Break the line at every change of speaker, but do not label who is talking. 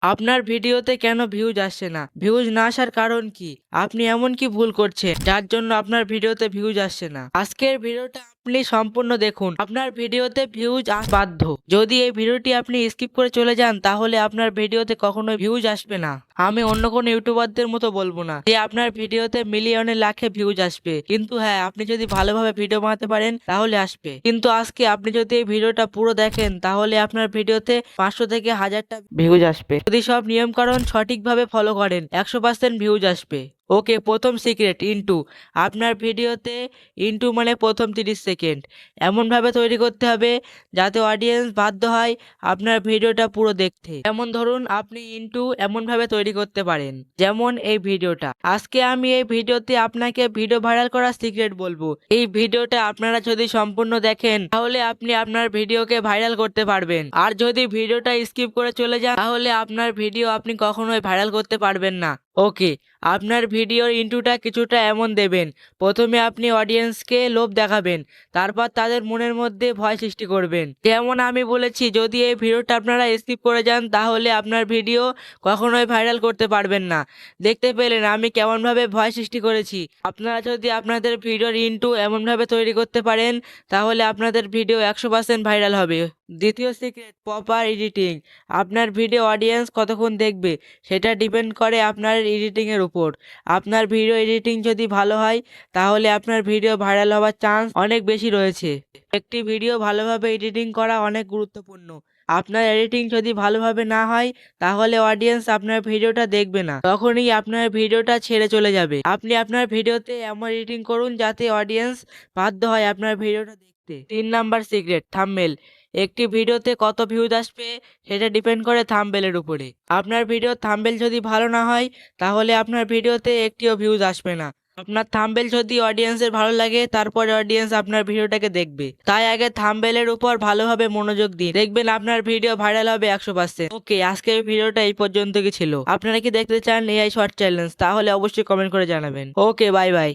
আপনার ভিডিওতে কেন ভিউজ আসছে না? ভিউজ না আসার কারণ কি? আপনি এমন কি ভুল করছেন যার জন্য আপনার ভিডিওতে ভিউজ আসছে না? আজকের ভিডিওটা আপনি সম্পূর্ণ দেখুন। আপনার ভিডিওতে ভিউজ বাধ্য। যদি এই ভিডিওটি আপনি স্কিপ করে চলে যান তাহলে আপনার ভিডিওতে কখনোই ভিউজ আসবে না। আমি অন্য কোনো ইউটিউবারদের মতো বলবো না যে আপনার ভিডিওতে মিলিয়নে লাখে ভিউজ আসবে, কিন্তু হ্যাঁ, আপনি যদি ভালোভাবে ভিডিও বানাতে পারেন তাহলে আসবে। কিন্তু আজকে আপনি যদি এই ভিডিওটা পুরো দেখেন তাহলে আপনার ভিডিওতে 500 থেকে 1000টা ভিউজ আসবে। যদি সব নিয়মকানুন সঠিকভাবে ফলো করেন 100% ভিউজ আসবে। ওকে, প্রথম সিক্রেট ইন্টু। আপনার ভিডিওতে ইন্টু মানে প্রথম 30 সেকেন্ড এমনভাবে তৈরি করতে হবে যাতে অডিয়েন্স বাধ্য হয় আপনার ভিডিওটা পুরো দেখতে। যেমন ধরুন, আপনি ইন্টু এমনভাবে তৈরি করতে পারেন, যেমন এই ভিডিওটা। আজকে আমি এই ভিডিওতে আপনাকে ভিডিও ভাইরাল করার সিক্রেট বলবো। এই ভিডিওটা আপনারা যদি সম্পূর্ণ দেখেন তাহলে আপনি আপনার ভিডিওকে ভাইরাল করতে পারবেন। আর যদি ভিডিওটা স্কিপ করে চলে যান তাহলে আপনার ভিডিও আপনি কখনোই ভাইরাল করতে পারবেন না। ওকে, আপনার ভিডিওর ইন্ট্রোটা কিছুটা এমন দেবেন। প্রথমে আপনি অডিয়েন্সকে লোভ দেখাবেন, তারপর তাদের মনের মধ্যে ভয় সৃষ্টি করবেন। যেমন আমি বলেছি, যদি এই ভিডিওটা আপনারা স্কিপ করে যান তাহলে আপনার ভিডিও কখনোই ভাইরাল করতে পারবেন না। দেখতে পেলেন আমি কেমনভাবে ভয় সৃষ্টি করেছি। আপনারা যদি আপনাদের ভিডিওর ইন্ট্রো এমনভাবে তৈরি করতে পারেন তাহলে আপনাদের ভিডিও 100% ভাইরাল হবে। দ্বিতীয় সিক্রেট, প্রপার এডিটিং। আপনার ভিডিও অডিয়েন্স কতক্ষণ দেখবে সেটা ডিপেন্ড করে আপনার এডিটিংয়ের উপর। আপনার ভিডিও এডিটিং যদি ভালো হয় তাহলে আপনার ভিডিও ভাইরাল হওয়ার চান্স অনেক বেশি রয়েছে। একটি ভিডিও ভালোভাবে এডিটিং করা অনেক গুরুত্বপূর্ণ। আপনার এডিটিং যদি ভালোভাবে না হয় তাহলে অডিয়েন্স আপনার ভিডিওটা দেখবে না, তখনই আপনার ভিডিওটা ছেড়ে চলে যাবে। আপনি আপনার ভিডিওতে এমন এডিটিং করুন যাতে অডিয়েন্স বাধ্য হয় আপনার ভিডিওটা দেখতে। 3 নাম্বার সিক্রেট, থাম্বনেল। একটি ভিডিওতে কত ভিউজ আসবে সেটা ডিপেন্ড করে থাম্বনেলের উপরে। আপনার ভিডিওর থাম্বনেল যদি ভালো না হয় তাহলে আপনার ভিডিওতে একটিও ভিউজ আসবে না। আপনার থাম্বনেল যদি অডিয়েন্সের ভালো লাগে তারপরে অডিয়েন্স আপনার ভিডিওটাকে দেখবে। তাই আগে থাম্বনেলের উপর ভালোভাবে মনোযোগ দিন, দেখবেন আপনার ভিডিও ভাইরাল হবে 100%। ওকে, আজকের ভিডিওটা এই পর্যন্ত কি ছিল। আপনারা কি দেখতে চান এআই শর্ট চ্যালেঞ্জ? তাহলে অবশ্যই কমেন্ট করে জানাবেন। ওকে, বাই বাই।